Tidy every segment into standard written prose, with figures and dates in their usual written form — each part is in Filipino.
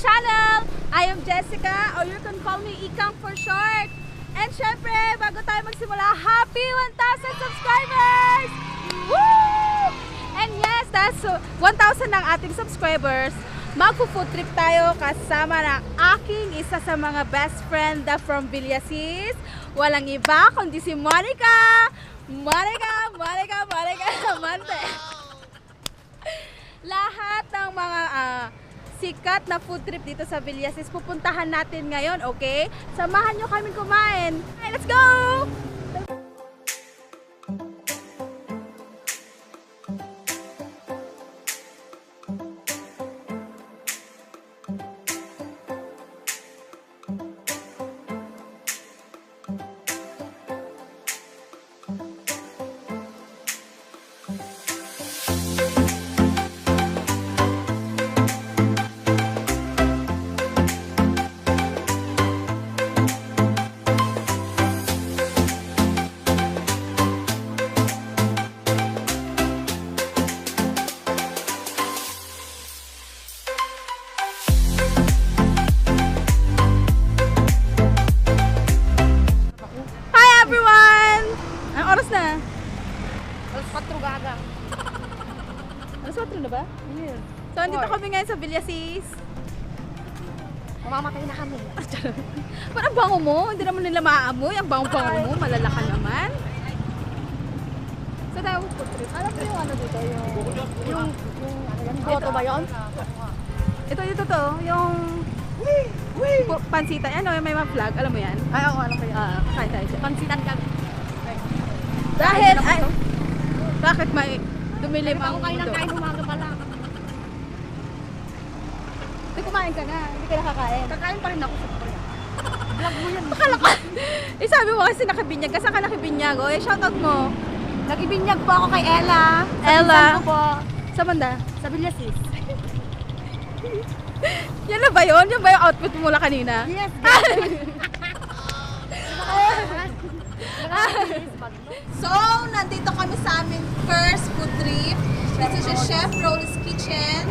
channel! I am Jessica, or you can call me Ikang for short. And syempre, bago tayo magsimula, happy 1,000 subscribers! Woo! And yes, that's 1,000 ng ating subscribers. Magpo-food trip tayo kasama ng aking isa sa mga best friend from Villasis. Walang iba kundi si Monica! Monica! Mante! Lahat ng mga sikat na food trip dito sa Villasis pupuntahan natin ngayon, okay? Samahan nyo kami kumain. Okay, let's go! Alas 4 na ba? Yes. So, andito kami ngayon sa Villasis. Mamamatay na kami. Parang bango mo, hindi naman nila maaamoy. Ang bango-bango mo, malalaka naman. So, tayo food trip. Alam mo yung ano dito? Yung goto ba yun? Ito to. Yung pansita. Ano, yung may mga flag. Alam mo yan? Ay, ako alam ko yan. Kain tayo siya. Pansitan ka. Dahil, bakit may dumilim ang Ako kain ng mundo? kain umaga pala. Hindi, kumain ka na. Hindi ka nakakain. Kakain pa rin ako sa Korea. Vlog mo yan. Akala ka. Sabi mo kasi nakibinyag. Kasi ka nakibinyag. O, shoutout mo. Nag-ibinyag po ako kay Ella. Ella. Sa po. Sa banda? Sa Villasis. Yan na ba yun? Yan ba yung outfit mo mula kanina? Yes. So, nandito kami sa aming first food trip. This is yung Chef Rolly's Kitchen.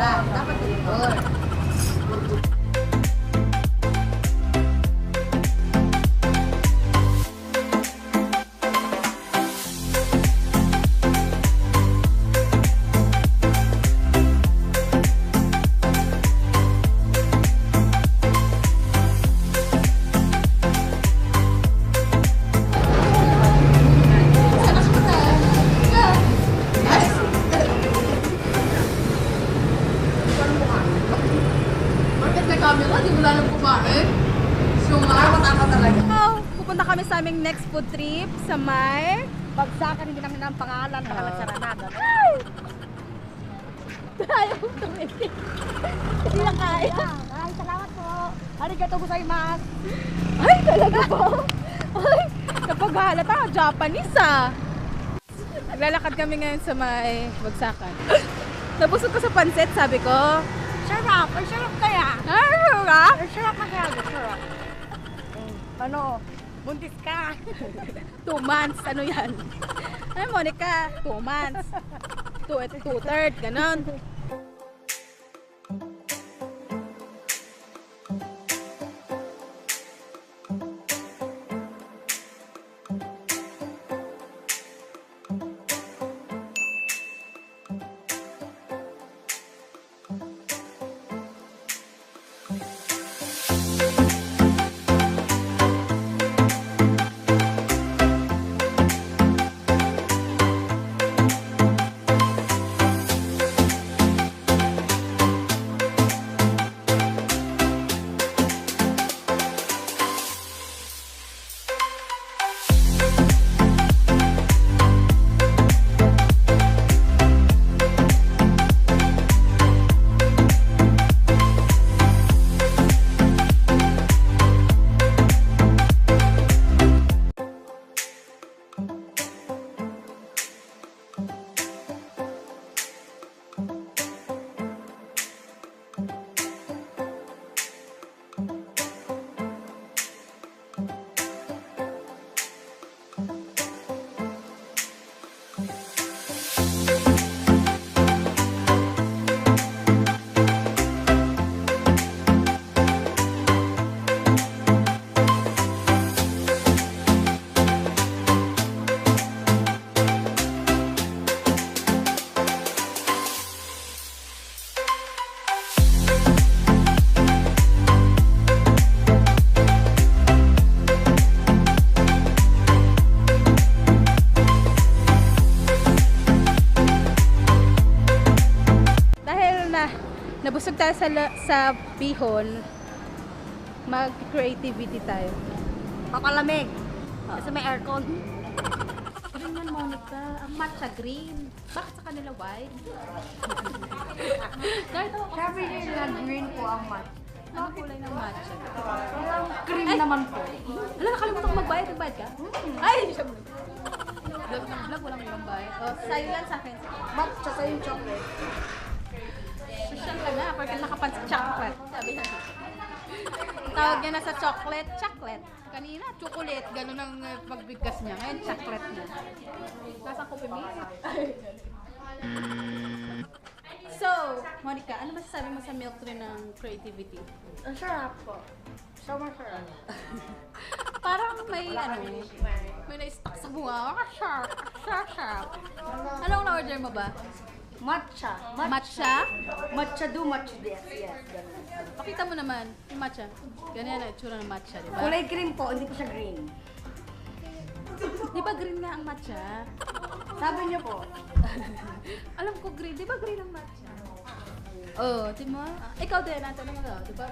pala. Dapat deliver. Pupunta kami sa aming next food trip sa may Bagsakan, hindi namin ang pangalan, baka nagsaranada. ayaw kong tumigil. Hindi na kaya. Ay, salamat po. Arigato gozaimasu. Ay, talaga po? Ay, kapag halata, Japanese ah. Naglalakad kami ngayon sa may Bagsakan. Nabusog ko sa pansit, sabi ko. Sarap! Ay, sarap kaya! Sarap! Ay, sarap na kaya! Sarap! Ano? Buntis ka! 2 months, ano yan? Ay, Monica, 2 months. 2/3, ganon. Nabusog tayo sa bihon, mag-creativity tayo. Papalamig! Kasi may aircon. Green yan, Monica. Ang matcha green. Bakit sa kanila white? Sabi nila green po ang mat. Ano kulay ng matcha? Parang cream naman po. Wala, nakalimutan ko magbayad. Nagbayad ka? Ay, hindi siya vlog. Vlog ng vlog, walang ibang bayad. Oh, sa'yo yan sa akin. Matcha sa yung chocolate. Social ka na, porque nakapan sa chocolate. Sabi na. Tawag niya na sa chocolate. Kanina, chocolate. Ganun ang pagbigkas niya. Ngayon, chocolate na. Kasang ko pimili. So, Monica, ano masasabi mo sa milk tray ng creativity? Ang sarap po. Sobrang sarap. Parang may may na-stuck sa bunga. Sharp. Anong na-order mo ba? Matcha. Matcha? Matcha do, matcha this. Yes, ganun. Pakita mo naman yung matcha. Ganyan na itsura ng matcha, di ba? Kulay green po, hindi po siya green. Di ba green nga ang matcha? Sabi niyo po. Alam ko green. Di ba green ang matcha? Oh, di mo? Ikaw din, natanong mo daw. Di ba?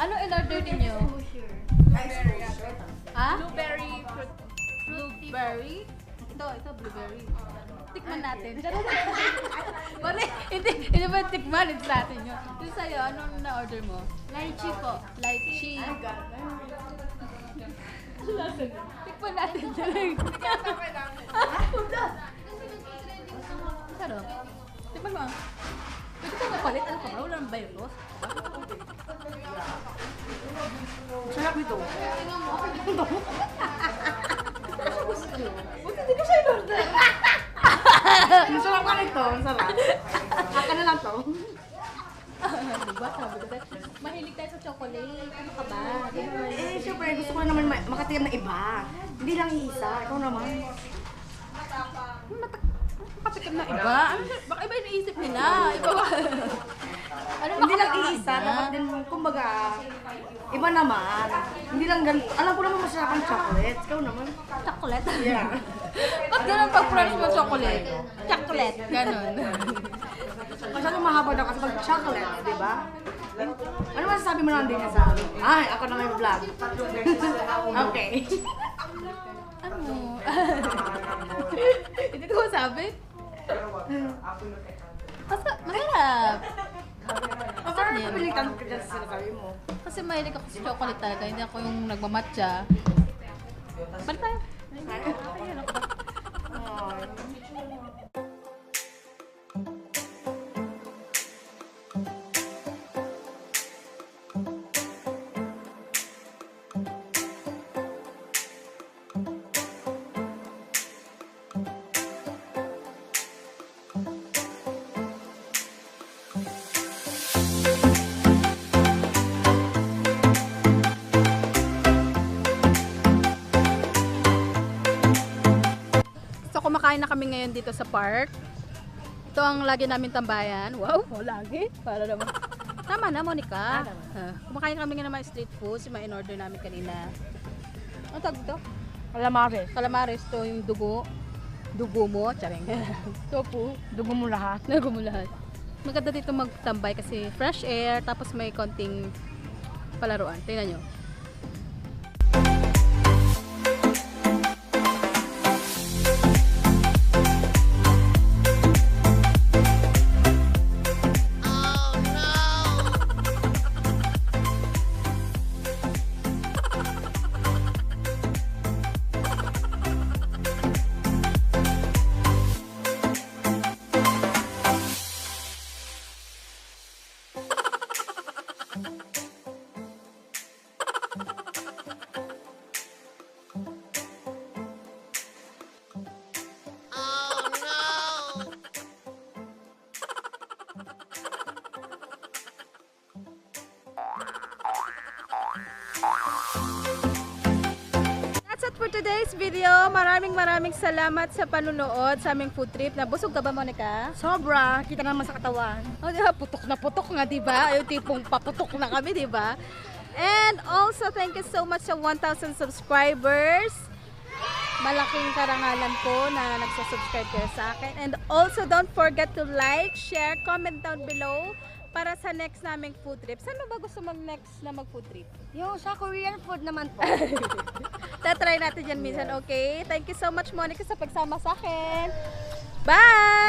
Ano in-order ninyo? Ha? Blueberry? Ito, blueberry. Tikman natin. Wala, hindi ba tikman? It's natin yun. Yung sa'yo, anong na-order mo? Lychee po. Lychee. Tikman natin. Sarap. Tikman mo. Pwede ka mapalit. Ano ka ba? Wala ng virus. Sarap ito. Buti hindi ko siya in-order. Ang sarap ka nito, ang sarap. Haka na lang to. Diba? Sabi ko, mahilig tayo sa chocolate. Ano ka ba? Eh, syempre, gusto ko naman makatikim ng iba. Hindi lang iisa, ikaw naman. Matikim na iba? Ano, baka iba yung iniisip nila. Iba ba? Ano ba Hindi lang iisa, dapat din, kumbaga, iba naman. Hindi lang ganun. Alam ko naman masarap ang chocolate. Ikaw naman. Chocolate? Yeah. Ba't ganun pag French mo chocolate? Chocolate. Ganun. Masyado mahaba daw kasi pag chocolate, di ba? Ano masasabi mo naman din niya sa akin? Ay, ako na may vlog. Okay. Ano? Hindi ko masabi. Masarap. Masarap na pilitan ka dyan sa sinasabi mo. Kasi mahilig ako sa chocolate talaga. Hindi ako yung nagmamatcha. Balik tayo. Ayun ako. Kumakain na kami ngayon dito sa park. Ito ang lagi namin tambayan. Wow, lagi? Para naman. Tama na, Monica. Kumakain kami ngayon ng mga street foods. Yung mga in-order namin kanina. Ano tawag dito? Calamares. Calamares to yung dugo. Dugo mo, charing. Tofu. Dugo mo lahat. Dugo mo lahat. Maganda dito magtambay kasi fresh air, tapos may konting palaruan. Tingnan nyo. For today's video, maraming salamat sa panunood sa aming food trip. Nabusog ka ba, Monica? Sobra, kita naman sa katawan. Oh, diba? Putok nga, diba? Yung tipong paputok na kami, diba? And also, thank you so much sa 1,000 subscribers. Malaking karangalan po na nagsasubscribe kayo sa akin. And also, don't forget to like, share, comment down below para sa next naming food trip. Saan mo ba gusto mag-next na mag-food trip? Yung sa Korean food naman po. Tatry natin yan minsan, okay? Thank you so much, Monica, sa pagsama sa akin. Bye!